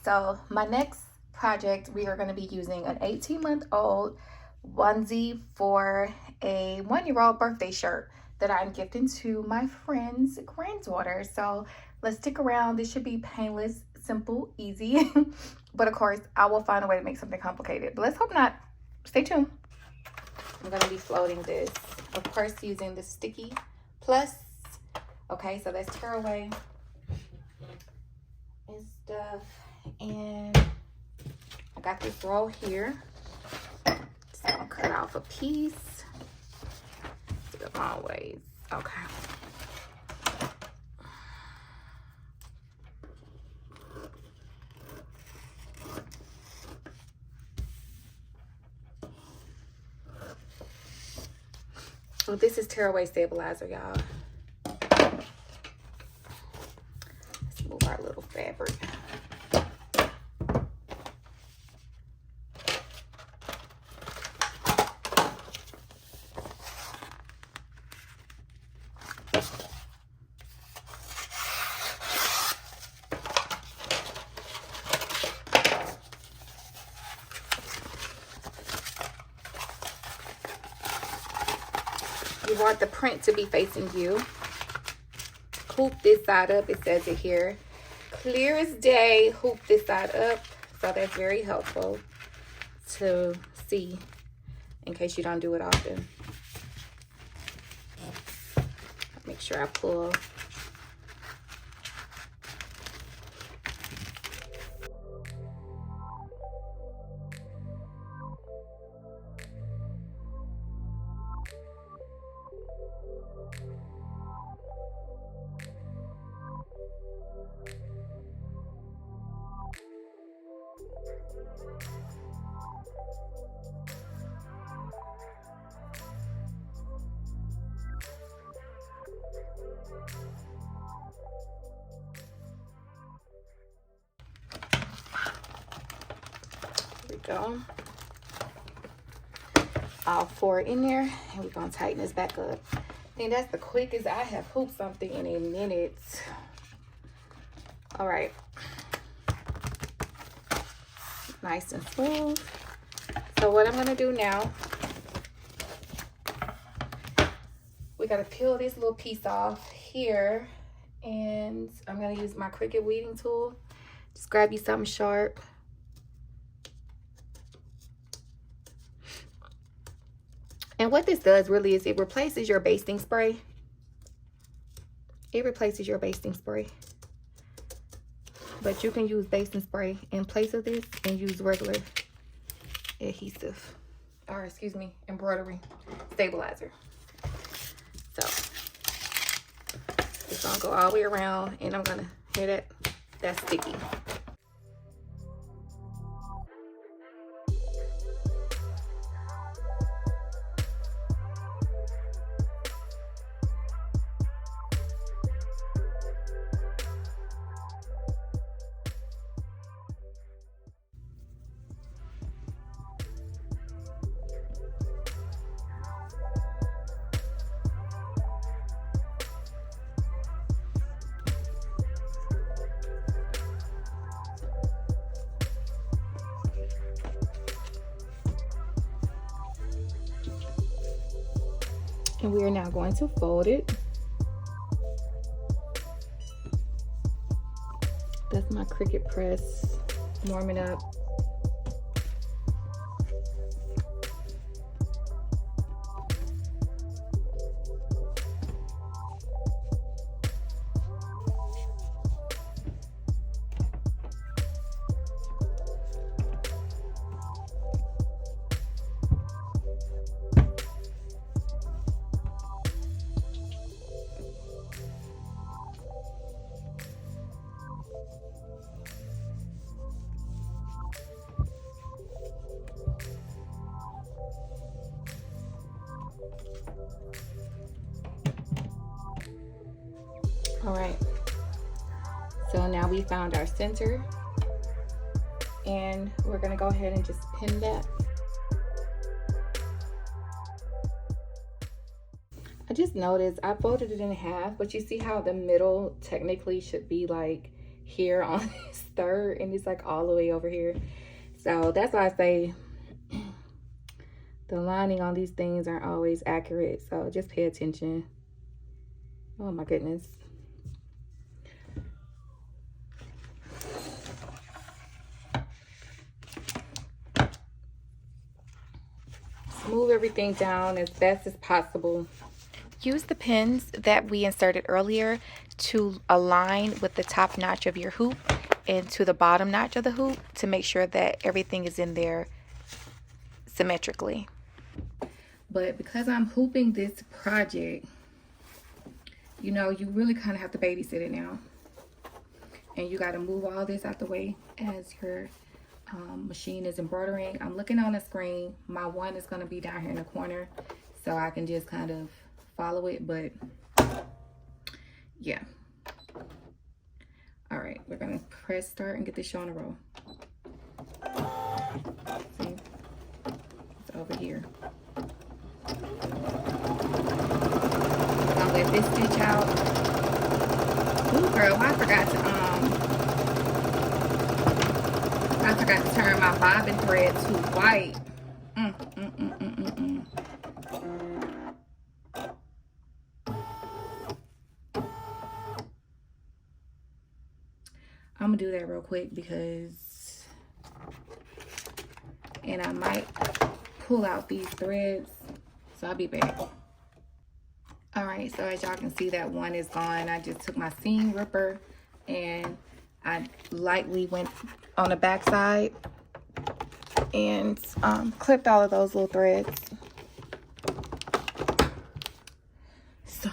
So my next project, we are going to be using an 18-month-old onesie for a 1-year-old birthday shirt that I'm gifting to my friend's granddaughter. So let's stick around. This should be painless, simple, easy. But of course, I will find a way to make something complicated. But let's hope not. Stay tuned. I'm going to be floating this, of course, using the Sticky Plus. Okay, so that's tearaway and stuff. And I got this roll here. Just gonna cut off a piece. The long ways. Okay. Well, this is tearaway stabilizer, y'all. Let's move our little fabric. You want the print to be facing you. Hoop this side up. It says it here. Clear as day, hoop this side up. So that's very helpful to see in case you don't do it often. Make sure I pull. Go. All 4 in there, and we're gonna tighten this back up. I think that's the quickest I have hooped something in a minute. All right, nice and smooth. So what I'm gonna do now, we gotta peel this little piece off here, and I'm gonna use my Cricut weeding tool. Just grab you something sharp. And what this does really is it replaces your basting spray. It replaces your basting spray. But you can use basting spray in place of this and use regular adhesive. Or excuse me, embroidery stabilizer. So it's gonna go all the way around, and I'm gonna hear that that's sticky. And we are now going to fold it. That's my Cricut press warming up. All right, so now we found our center, and we're gonna go ahead and just pin that. I just noticed I folded it in half, but you see how the middle technically should be like here on this third, and it's like all the way over here. So that's why I say the lining on these things aren't always accurate, so just pay attention. Oh my goodness. Smooth everything down as best as possible. Use the pins that we inserted earlier to align with the top notch of your hoop and to the bottom notch of the hoop to make sure that everything is in there symmetrically. But because I'm hooping this project, you know, you really kind of have to babysit it now. And you got to move all this out the way as your machine is embroidering. I'm looking on the screen. My one is going to be down here in the corner, so I can just kind of follow it. But yeah. All right, we're going to press start and get this show on a roll. See? It's over here. I'll let this stitch out. Ooh, girl, I forgot to turn my bobbin thread to white. I'm gonna do that real quick because, and I might pull out these threads, so I'll be back. All right, so as y'all can see, that one is gone. I just took my seam ripper and I lightly went on the back side and clipped all of those little threads. So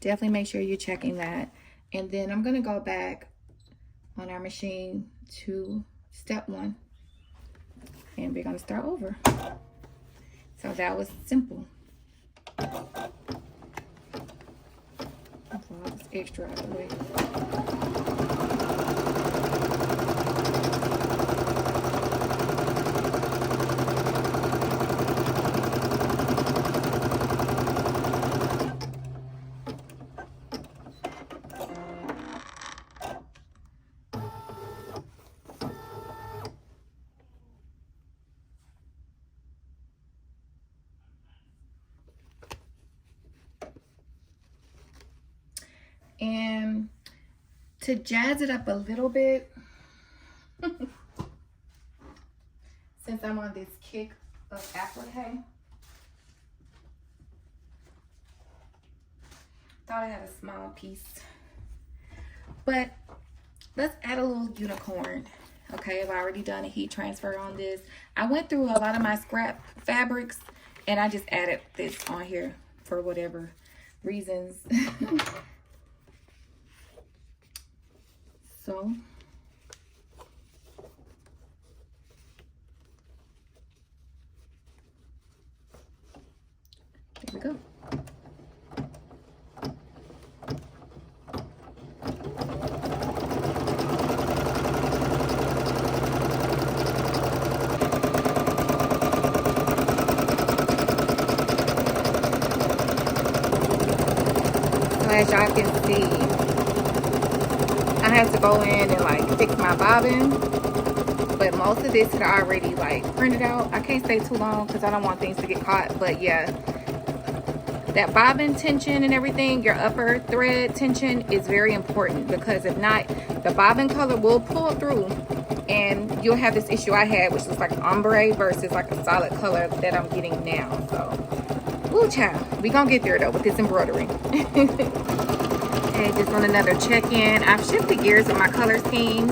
definitely make sure you're checking that. And then I'm gonna go back on our machine to step 1 and we're gonna start over. So that was simple. Pull all this extra out of the way. And to jazz it up a little bit, since I'm on this kick of applique, thought I had a small piece, but let's add a little unicorn. Okay, I've already done a heat transfer on this. I went through a lot of my scrap fabrics and I just added this on here for whatever reasons. So there we go. So as y'all can see, I have to go in and like fix my bobbin, but most of this had already like printed out. I can't stay too long because I don't want things to get caught, but yeah, that bobbin tension and everything, your upper thread tension is very important, because if not, the bobbin color will pull through and you'll have this issue I had, which looks like ombre versus like a solid color that I'm getting now. So, ooh child, we gonna get there though with this embroidery. Okay, just on another check-in, I've shifted gears with my color scheme,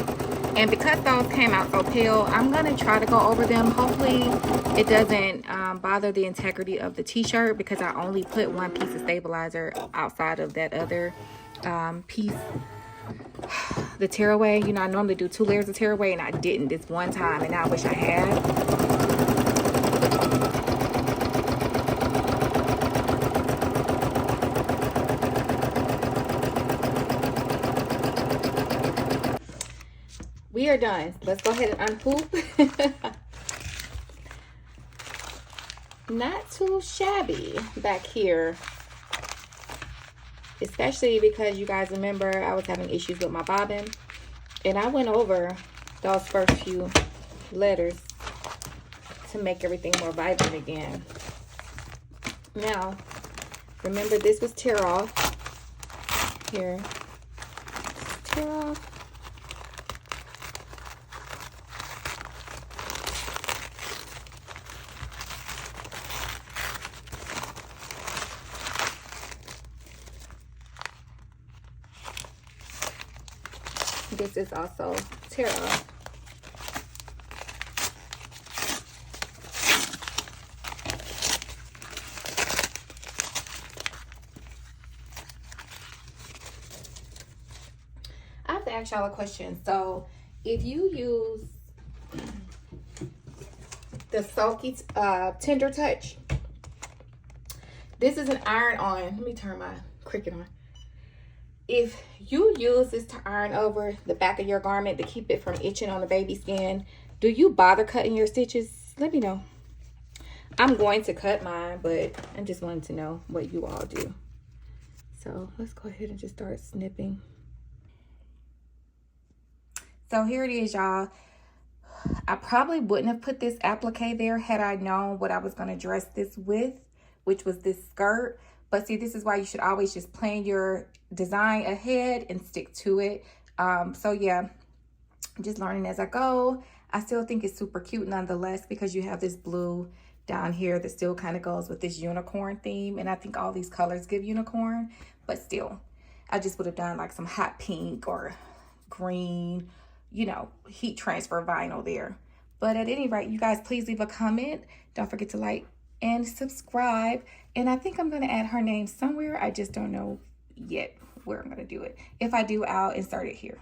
and because those came out so pale, I'm gonna try to go over them. Hopefully it doesn't bother the integrity of the t-shirt, because I only put one piece of stabilizer outside of that other piece, the tearaway. You know, I normally do 2 layers of tearaway and I didn't this one time, and I wish I had. We are done. Let's go ahead and unhoop. Not too shabby back here. especially because you guys remember I was having issues with my bobbin, and I went over those first few letters to make everything more vibrant again. Now, remember this was tear off. Here, tear off. This is also tear off. I have to ask y'all a question. So, if you use the Sulky Tender Touch, this is an iron-on. Let me turn my Cricut on. If you use this to iron over the back of your garment to keep it from itching on the baby skin, do you bother cutting your stitches? Let me know. I'm going to cut mine, but I just wanted to know what you all do. So let's go ahead and just start snipping. So here it is, y'all. I probably wouldn't have put this applique there had I known what I was going to dress this with, which was this skirt. But see, this is why you should always just plan your design ahead and stick to it. So yeah, I'm just learning as I go. I still think it's super cute nonetheless, because you have this blue down here that still kind of goes with this unicorn theme. And I think all these colors give unicorn, but still, I just would have done like some hot pink or green, you know, heat transfer vinyl there. But at any rate, you guys, please leave a comment. Don't forget to like and subscribe. And I think I'm going to add her name somewhere. I just don't know yet where I'm going to do it. If I do, I'll insert it here.